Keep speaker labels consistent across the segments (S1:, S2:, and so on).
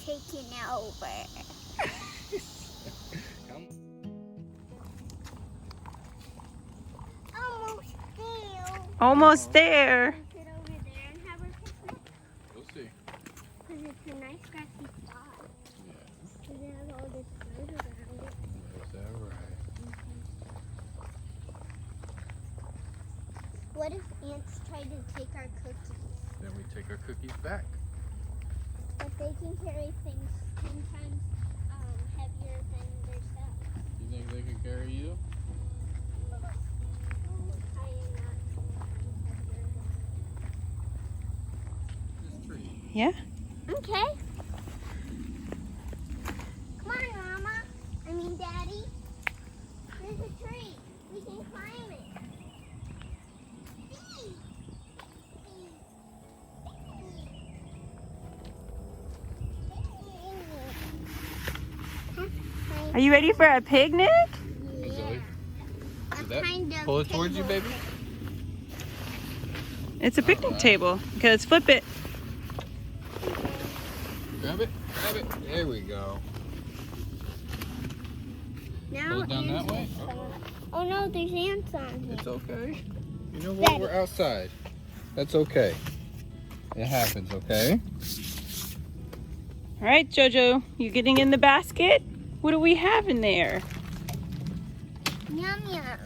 S1: taking over.
S2: Almost there.
S1: Sit over there and have a picnic.
S3: We'll see.
S1: Because it's a nice grassy spot.
S3: Yeah.
S1: Because it has all this dirt around it.
S3: Is that right?
S1: What if ants try to take our cookies?
S3: Then we take our cookies back.
S1: But they can carry things 10 times heavier than their self.
S3: You think they can carry you? This tree.
S2: Yeah.
S1: Okay. Come on, Mama. I mean, Daddy. There's a tree. We can climb it.
S2: Are you ready for a picnic?
S3: Is Zoe?
S1: A
S3: Is that
S1: kind of
S3: pull it towards you,
S1: table.
S3: baby?
S2: It's a picnic table. Okay, let's flip it.
S3: Grab it. Grab it. There we go.
S1: Now
S3: Pull it down that
S1: ants
S3: way.
S1: are coming up. Oh no, there's ants on here.
S3: It's okay. You know what? We're outside. That's okay. It happens, okay?
S2: All right, Jojo, you getting in the basket? What do we have in there?
S1: Yum yums.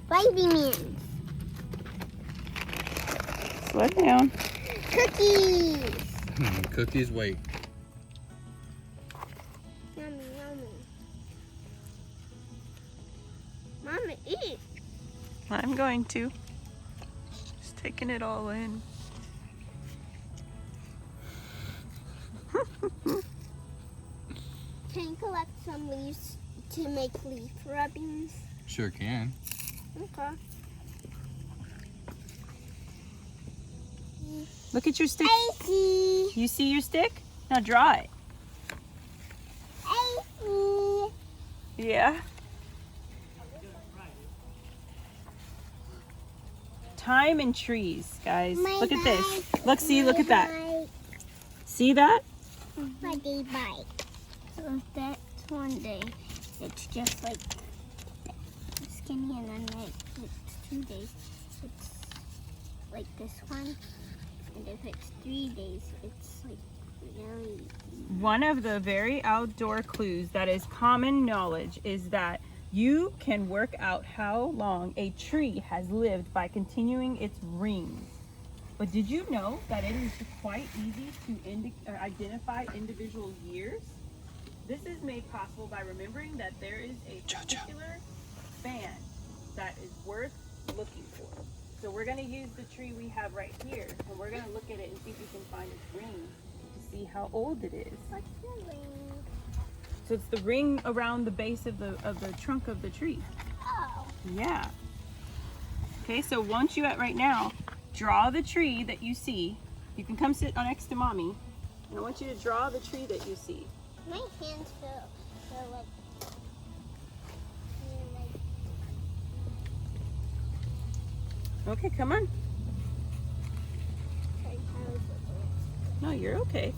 S1: Vitamins.
S2: Slow down.
S1: Cookies.
S3: Cookies, wait.
S1: Yummy, yummy. Mama, eat.
S2: I'm going to. Just taking it all in.
S1: Can you collect some leaves to make leaf rubbings?
S3: Sure can.
S1: Okay.
S2: Look at your stick.
S1: Icy.
S2: You see your stick? Now draw it.
S1: Icy.
S2: Yeah. Time and trees, guys. Look at this. Look, see, look at that. See that?
S1: My day bike. So that's one day. It's just like skinny, and then it's 2 days. It's like this one. And if it's 3 days, it's like really.
S2: One of the very outdoor clues that is common knowledge is that you can work out how long a tree has lived by continuing its rings. But did you know that it is quite easy to identify individual years? This is made possible by remembering that there is a particular span that is worth looking for. So we're going to use the tree we have right here, and we're going to look at it and see if we can find its ring to see how old it is.
S1: What's the ring?
S2: So it's the ring around the base of the trunk of the tree.
S1: Oh.
S2: Yeah. Okay, so once you right now draw the tree that you see. You can come sit next to Mommy. And I want you to draw the tree that you see.
S1: My hands feel like.
S2: Okay, come on. No, you're okay.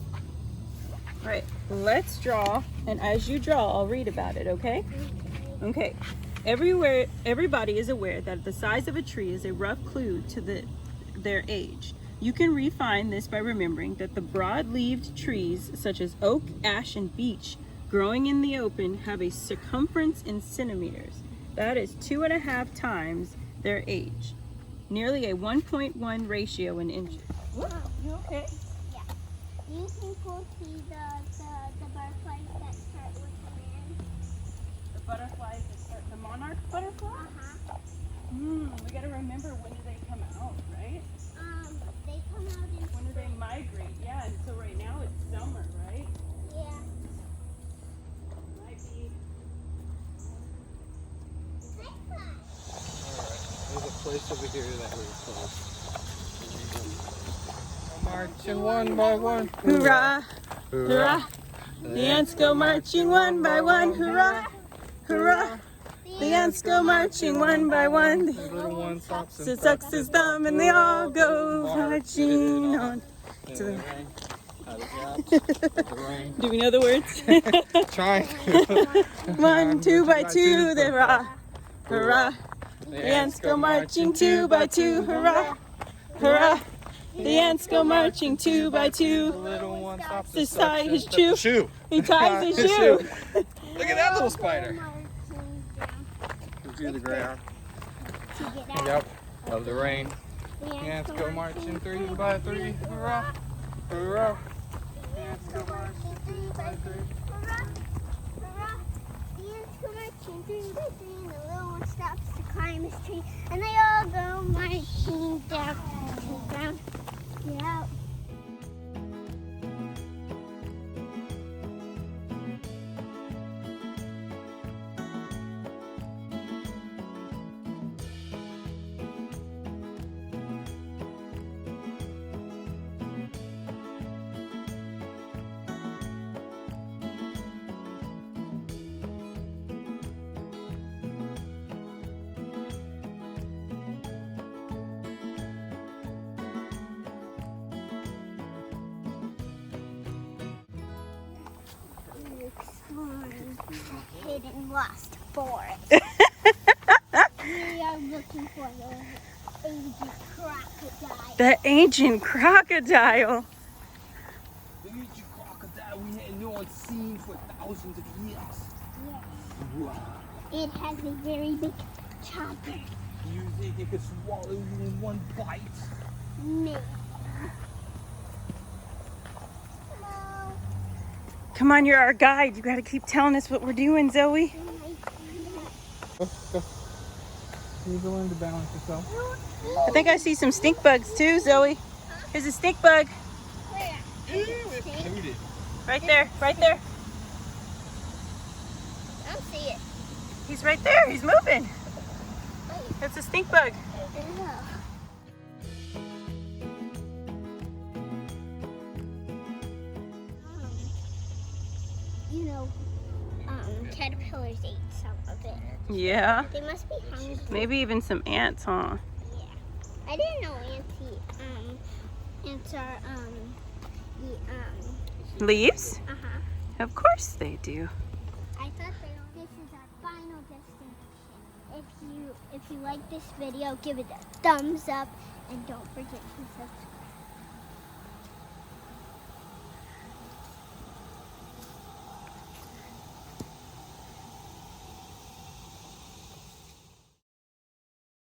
S2: All right, let's draw, and as you draw, I'll read about it, okay? Okay. Everybody is aware that the size of a tree is a rough clue to their age. You can refine this by remembering that the broad-leaved trees, such as oak, ash, and beech, growing in the open, have a circumference in centimeters. That is 2.5 times their age. Nearly a 1.1 ratio in inches. What? You okay?
S1: Yeah. You can go see the butterflies that start with the man.
S2: The butterflies that start, the monarch butterfly?
S1: Uh-huh.
S2: We gotta remember, when do they come out, right?
S1: They come out in
S2: When do they migrate? Yeah, and so right now it's summer, right?
S1: Yeah.
S2: Might be.
S3: There's a place over here that we're close. Marching one by one.
S2: Hoorah! Hoorah! The ants go marching one by one. Hoorah! Hoorah! The ants go marching one by one.
S3: The little one stops and
S2: Sucks his thumb and they all go marching on. To the
S3: The rain.
S2: Do we know the words?
S3: Trying.
S2: 1, 2 by 2, then hurrah, hurrah. The ants go marching 2 by 2, hurrah, hurrah. The ants go marching 2 by 2.
S3: The little one stops
S2: To tie his shoe.
S3: shoe.
S2: He ties his shoe.
S3: Look at that little spider.
S1: Marching
S3: To the ground.
S1: down to get out.
S3: Yep. Of the rain.
S1: The
S3: The ants go marching 3 by 3. Hurrah. Hurrah. The ants go marching 3 by 3.
S1: Hurrah, hurrah. The ants go marching 3 by 3, and the little one stops to climb his tree, and they all go marching down to the ground. Get out. Exploring the hidden lost forest. We are looking for the ancient crocodile.
S2: The ancient crocodile.
S3: The ancient crocodile we had no one seen for thousands of years.
S1: Yes.
S3: Wow.
S1: It has a very big chopper.
S3: You think it could swallow you in one bite?
S1: Maybe. Hello.
S2: Come on, you're our guide. You gotta keep telling us what we're doing, Zoe.
S3: Go, go. You go in to balance yourself.
S2: I think I see some stink bugs too, Zoe. Here's a stink bug.
S1: Where?
S3: It polluted.
S2: Right there, right there.
S1: I don't see it.
S2: He's right there. He's moving. That's a stink bug.
S1: You know, caterpillars ate some of it.
S2: Yeah.
S1: They must be hungry.
S2: Maybe even some ants, huh?
S1: Yeah. I didn't know ants are eat
S2: Leaves?
S1: uh-huh.
S2: Of course they do.
S1: I thought this is our final destination. If you like this video, give it a thumbs up and don't forget to subscribe.